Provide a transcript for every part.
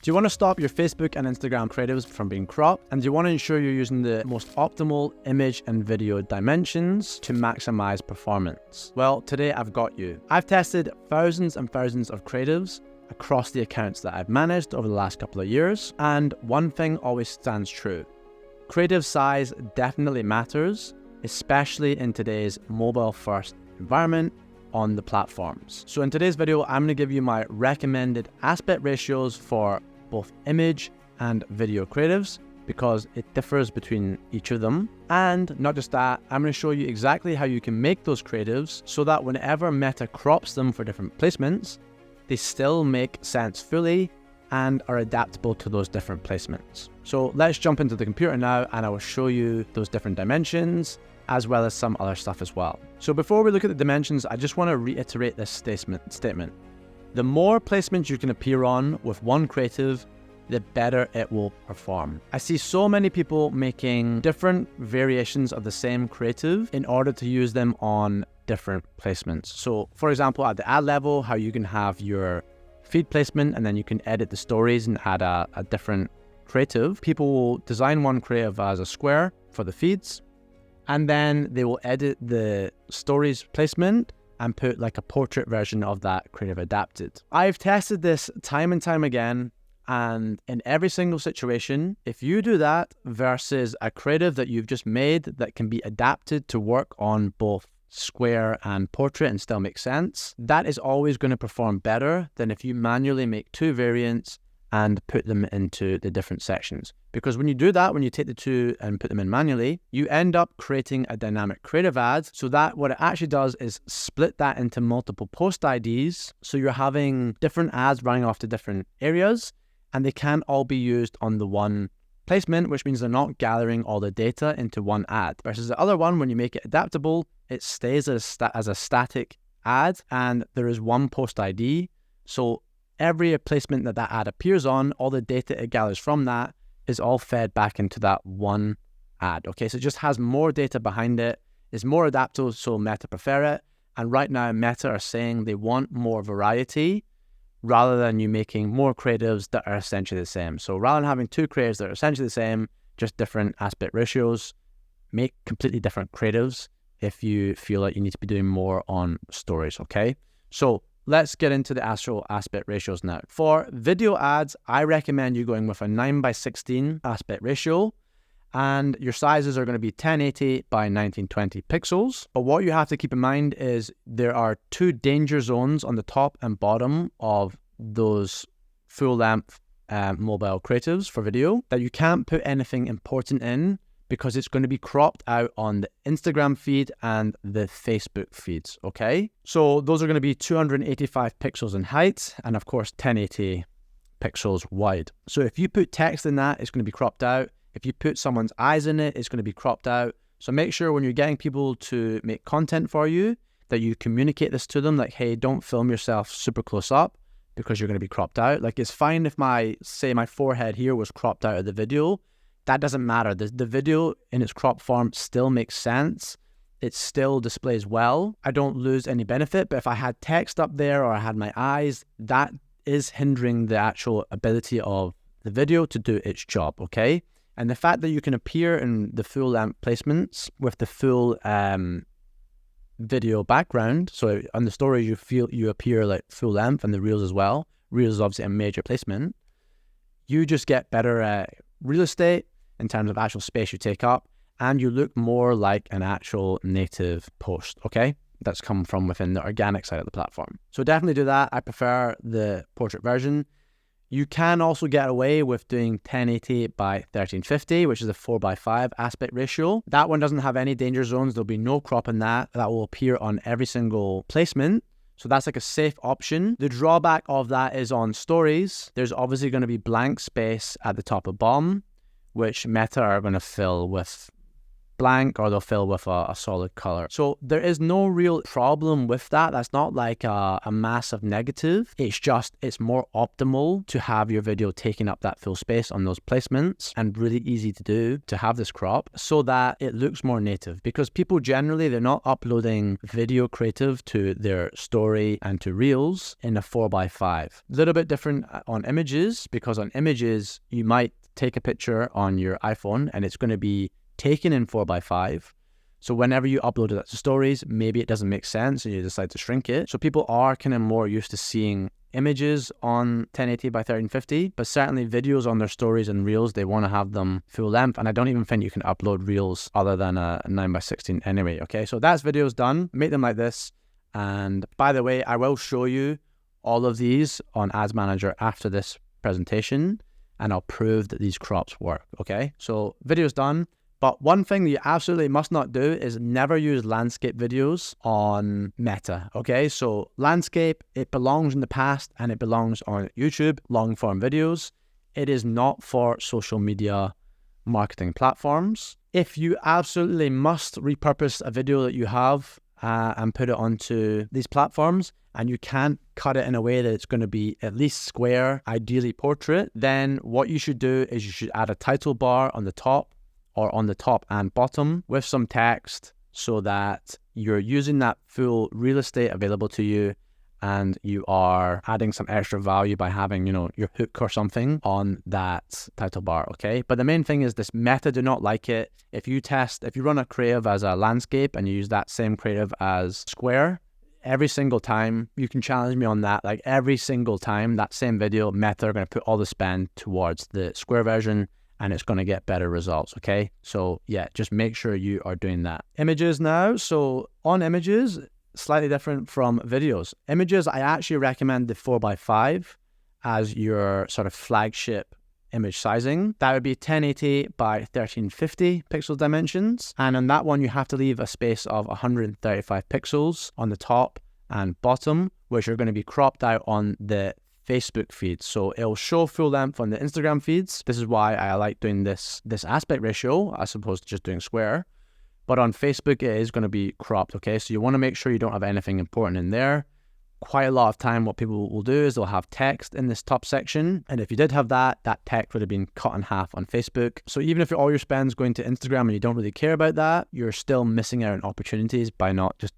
Do you want to stop your Facebook and Instagram creatives from being cropped? And do you want to ensure you're using the most optimal image and video dimensions to maximize performance? Well, today I've got you. I've tested thousands and thousands of creatives across the accounts that I've managed over the last couple of years, and one thing always stands true. Creative size definitely matters, especially in today's mobile-first environment on the platforms. So in today's video, I'm going to give you my recommended aspect ratios for both image and video creatives because it differs between each of them. And not just that, I'm going to show you exactly how you can make those creatives so that whenever Meta crops them for different placements, they still make sense fully and are adaptable to those different placements. So let's jump into the computer now and I will show you those different dimensions as well as some other stuff as well. So before we look at the dimensions, I just want to reiterate this statement. The more placements you can appear on with one creative, the better it will perform. I see so many people making different variations of the same creative in order to use them on different placements. So for example, at the ad level, how you can have your feed placement and then you can edit the stories and add a different creative. People will design one creative as a square for the feeds, and then they will edit the stories placement and put like a portrait version of that creative adapted. I've tested this time and time again, and in every single situation, if you do that versus a creative that you've just made that can be adapted to work on both square and portrait and still make sense, that is always going to perform better than if you manually make two variants and put them into the different sections. Because when you do that, when you take the two and put them in manually, you end up creating a dynamic creative ad. So that what it actually does is split that into multiple post IDs. So you're having different ads running off to different areas and they can't all be used on the one placement, which means they're not gathering all the data into one ad. Versus the other one, when you make it adaptable, it stays as a static ad and there is one post ID. So every placement that ad appears on, all the data it gathers from that is all fed back into that one ad. Okay, so it just has more data behind it, is more adaptable, so Meta prefer it. And right now, Meta are saying they want more variety rather than you making more creatives that are essentially the same. So rather than having two creatives that are essentially the same, just different aspect ratios, make completely different creatives if you feel like you need to be doing more on stories, okay? So let's get into the actual aspect ratios now. For video ads, I recommend you going with a 9:16 aspect ratio, and your sizes are going to be 1080 by 1920 pixels. But what you have to keep in mind is there are two danger zones on the top and bottom of those full-length mobile creatives for video that you can't put anything important in because it's going to be cropped out on the Instagram feed and the Facebook feeds, okay? So those are going to be 285 pixels in height and of course 1080 pixels wide. So if you put text in that, it's going to be cropped out. If you put someone's eyes in it, it's going to be cropped out. So make sure when you're getting people to make content for you that you communicate this to them, like, hey, don't film yourself super close up because you're going to be cropped out. Like it's fine if my forehead here was cropped out of the video. That doesn't matter. The video in its crop form still makes sense. It still displays well. I don't lose any benefit, but if I had text up there or I had my eyes, that is hindering the actual ability of the video to do its job, okay? And the fact that you can appear in the full length placements with the full video background, so on the story you appear like full length and the reels as well. Reels is obviously a major placement. You just get better real estate in terms of actual space you take up, and you look more like an actual native post, okay? That's come from within the organic side of the platform. So definitely do that. I prefer the portrait version. You can also get away with doing 1080 by 1350, which is a 4:5 aspect ratio. That one doesn't have any danger zones. There'll be no crop in that. That will appear on every single placement. So that's like a safe option. The drawback of that is on stories. There's obviously going to be blank space at the top of bottom, which Meta are going to fill with blank or they'll fill with a solid color. So there is no real problem with that. That's not like a massive negative. It's more optimal to have your video taking up that full space on those placements, and really easy to do to have this crop so that it looks more native, because people generally, they're not uploading video creative to their story and to reels in a 4:5. A little bit different on images, because on images you might take a picture on your iPhone and it's going to be taken in 4:5. So whenever you upload it to stories, maybe it doesn't make sense and you decide to shrink it. So people are kind of more used to seeing images on 1080 by 1350, but certainly videos on their stories and reels, they want to have them full length. And I don't even think you can upload reels other than a 9:16 anyway. Okay, so that's videos done. Make them like this. And by the way, I will show you all of these on Ads Manager after this presentation, and I'll prove that these crops work. Okay, so videos done. But one thing that you absolutely must not do is never use landscape videos on Meta, okay? So landscape, it belongs in the past and it belongs on YouTube, long form videos. It is not for social media marketing platforms. If you absolutely must repurpose a video that you have and put it onto these platforms, and you can't cut it in a way that it's going to be at least square, ideally portrait, then what you should do is you should add a title bar on the top, or on the top and bottom with some text, so that you're using that full real estate available to you and you are adding some extra value by having, you know, your hook or something on that title bar, okay? But the main thing is this Meta do not like it. If you run a creative as a landscape and you use that same creative as square, every single time, you can challenge me on that, like every single time, that same video, Meta are going to put all the spend towards the square version, and it's going to get better results, okay? So yeah, just make sure you are doing that. Images now. So on images, slightly different from videos. Images, I actually recommend the 4:5 as your sort of flagship image sizing. That would be 1080 by 1350 pixel dimensions. And on that one, you have to leave a space of 135 pixels on the top and bottom, which are going to be cropped out on the Facebook feeds. So it'll show full length on the Instagram feeds. This is why I like doing this aspect ratio as opposed to just doing square. But on Facebook, it is going to be cropped, okay? So you want to make sure you don't have anything important in there. Quite a lot of time, what people will do is they'll have text in this top section. And if you did have that text would have been cut in half on Facebook. So even if all your spend's going to Instagram and you don't really care about that, you're still missing out on opportunities by not just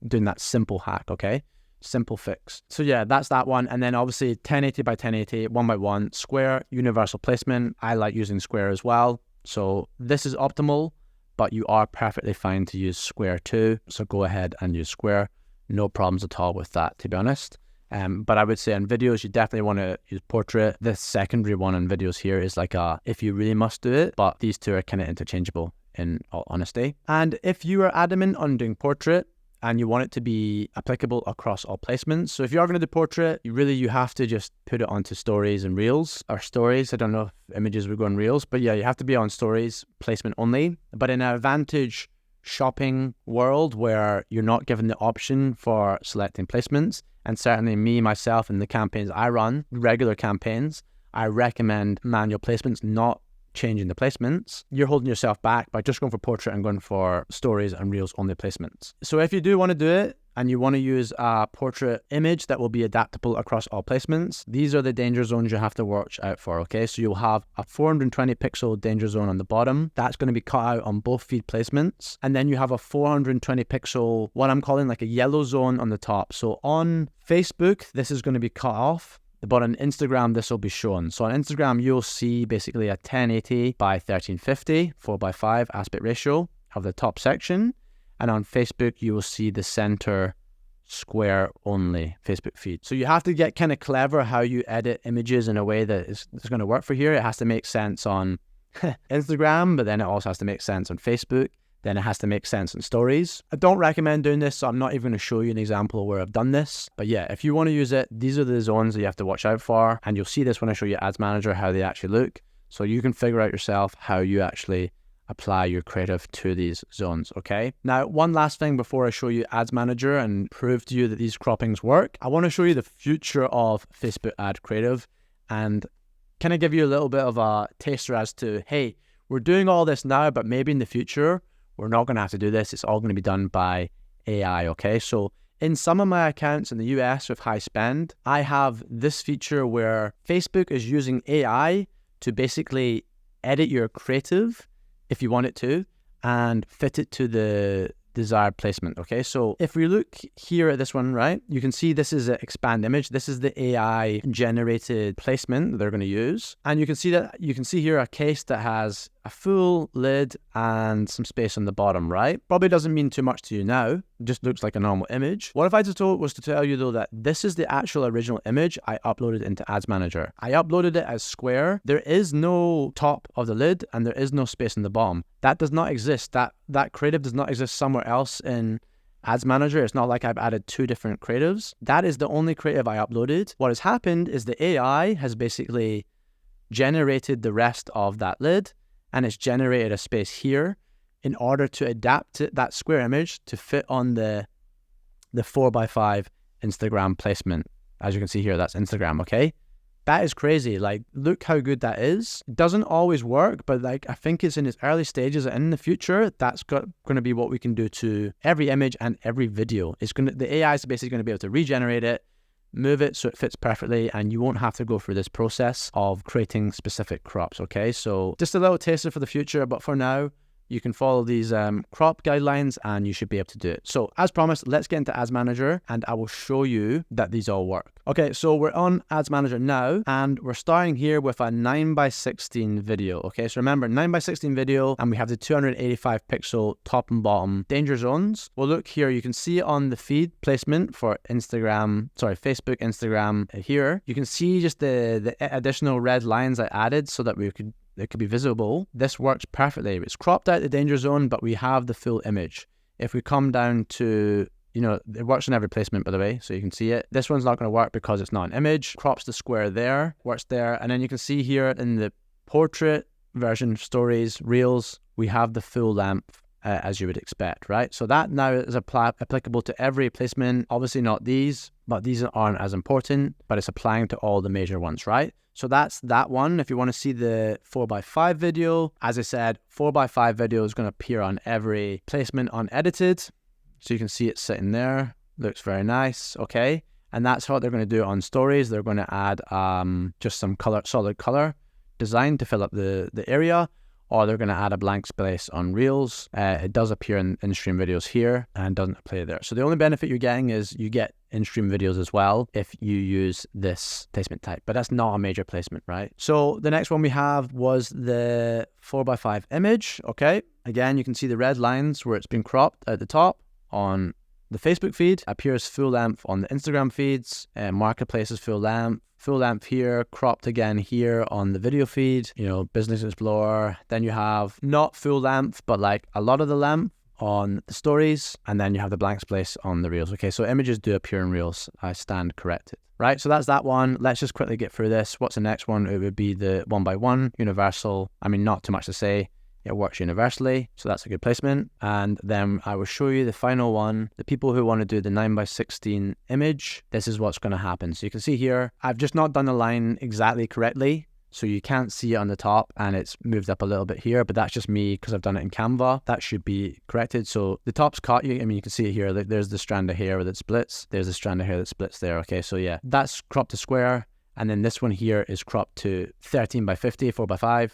doing that simple hack, okay? Simple fix. So yeah, that's that one. And then obviously 1080 by 1080, 1:1, square, universal placement. I like using square as well. So this is optimal, but you are perfectly fine to use square too. So go ahead and use square. No problems at all with that, to be honest. But I would say on videos, you definitely want to use portrait. This secondary one on videos here is like if you really must do it, but these two are kind of interchangeable in all honesty. And if you are adamant on doing portrait, and you want it to be applicable across all placements. So if you are going to do portrait, you have to just put it onto stories and reels, or stories. I don't know if images would go on reels, but yeah, you have to be on stories placement only. But in an advantage shopping world where you're not given the option for selecting placements, and certainly me, myself, and the campaigns I run, regular campaigns, I recommend manual placements, not changing the placements. You're holding yourself back by just going for portrait and going for stories and reels only placements. So if you do want to do it and you want to use a portrait image that will be adaptable across all placements, these are the danger zones you have to watch out for, okay? So you'll have a 420 pixel danger zone on the bottom. That's going to be cut out on both feed placements. And then you have a 420 pixel, what I'm calling like a yellow zone on the top. So on Facebook, this is going to be cut off. But on Instagram, this will be shown. So on Instagram, you'll see basically a 1080 by 1350, 4:5 aspect ratio of the top section. And on Facebook, you will see the center square only Facebook feed. So you have to get kind of clever how you edit images in a way that is going to work for here. It has to make sense on Instagram, but then it also has to make sense on Facebook. Then it has to make sense in stories. I don't recommend doing this, so I'm not even going to show you an example where I've done this. But yeah, if you want to use it, these are the zones that you have to watch out for. And you'll see this when I show you Ads Manager, how they actually look. So you can figure out yourself how you actually apply your creative to these zones, okay? Now, one last thing before I show you Ads Manager and prove to you that these croppings work, I want to show you the future of Facebook ad creative and kind of give you a little bit of a taster as to, hey, we're doing all this now, but maybe in the future, we're not going to have to do this. It's all going to be done by AI, okay? So in some of my accounts in the US with high spend, I have this feature where Facebook is using AI to basically edit your creative if you want it to and fit it to the desired placement, okay? So if we look here at this one, right, you can see this is an expand image. This is the AI generated placement that they're going to use. And you can see here a case that has a full lid and some space on the bottom, right? Probably doesn't mean too much to you now. It just looks like a normal image. What if I was to tell you though that this is the actual original image I uploaded into Ads Manager. I uploaded it as square. There is no top of the lid and there is no space in the bottom. That does not exist. That creative does not exist somewhere else in Ads Manager. It's not like I've added two different creatives. That is the only creative I uploaded. What has happened is the AI has basically generated the rest of that lid, and it's generated a space here in order to adapt that square image to fit on the 4x5 Instagram placement. As you can see here, that's Instagram, okay? That is crazy. Like, look how good that is. It doesn't always work, but like, I think it's in its early stages, and in the future, that's going to be what we can do to every image and every video. The AI is basically going to be able to regenerate it, move it so it fits perfectly, and you won't have to go through this process of creating specific crops, okay? So just a little taster for the future, but for now, you can follow these crop guidelines and you should be able to do it. So as promised, let's get into Ads Manager and I will show you that these all work. Okay, so we're on Ads Manager now and we're starting here with a 9x16 video. Okay, so remember 9x16 video, and we have the 285 pixel top and bottom danger zones. Well, look here, you can see on the feed placement for Facebook, Instagram here. You can see just the additional red lines I added so that it could be visible. This works perfectly. It's cropped out the danger zone, but we have the full image. If we come down to, it works on every placement, by the way, so you can see it. This one's not going to work because it's not an image. Crops the square there, works there. And then you can see here in the portrait version, stories, reels, we have the full length as you would expect, right? So that now is applicable to every placement. Obviously not these, but these aren't as important, but it's applying to all the major ones, right? So that's that one. If you want to see the 4x5 video, as I said, 4x5 video is going to appear on every placement unedited. So you can see it sitting there. Looks very nice, okay? And that's what they're going to do on stories. They're going to add just some solid color design to fill up the area, or they're going to add a blank space on reels. It does appear in stream videos here and doesn't play there. So the only benefit you're getting is you get in-stream videos as well if you use this placement type, but that's not a major placement, right? So the next one we have was the 4x5 image, okay? Again, you can see the red lines where it's been cropped at the top on the Facebook feed, appears full length on the Instagram feeds, Marketplace is full length here, cropped again here on the video feed, Business Explorer. Then you have not full length, but like a lot of the length on the stories, and then you have the blank space on the reels. Okay, so images do appear in reels. I stand corrected. Right, so that's that one. Let's just quickly get through this. What's the next one? It would be the 1x1 universal. I mean, not too much to say. It works universally, so that's a good placement. And then I will show you the final one. The people who want to do the 9x16 image, this is what's going to happen. So you can see here, I've just not done the line exactly correctly. So you can't see it on the top and it's moved up a little bit here, but that's just me because I've done it in Canva. That should be corrected. So the top's cut. You can see it here. Like there's the strand of hair that splits. There's the strand of hair that splits there. Okay, so yeah, that's cropped to square. And then this one here is cropped to 13x50, 4x5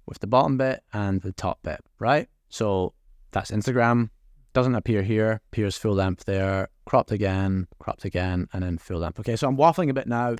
with the bottom bit and the top bit, right? So that's Instagram. Doesn't appear here. Appears full length there. Cropped again, and then full length. Okay, so I'm waffling a bit now.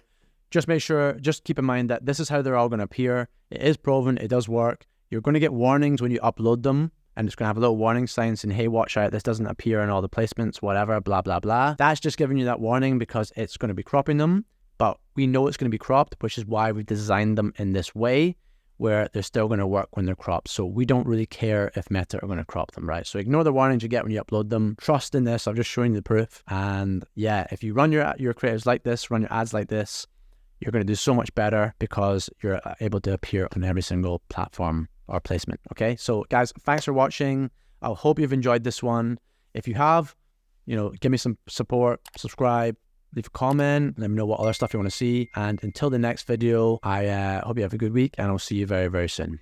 Just keep in mind that this is how they're all going to appear. It is proven, it does work. You're going to get warnings when you upload them, and it's going to have a little warning sign saying, hey, watch out, this doesn't appear in all the placements, whatever, blah, blah, blah. That's just giving you that warning because it's going to be cropping them, but we know it's going to be cropped, which is why we've designed them in this way, where they're still going to work when they're cropped. So we don't really care if Meta are going to crop them, right? So ignore the warnings you get when you upload them. Trust in this. I'm just showing you the proof. And yeah, if you run your creatives like this, run your ads like this, you're going to do so much better because you're able to appear on every single platform or placement. Okay, so guys, thanks for watching. I hope you've enjoyed this one. If you have, give me some support, subscribe, leave a comment, let me know what other stuff you want to see. And until the next video, I hope you have a good week and I'll see you very, very soon.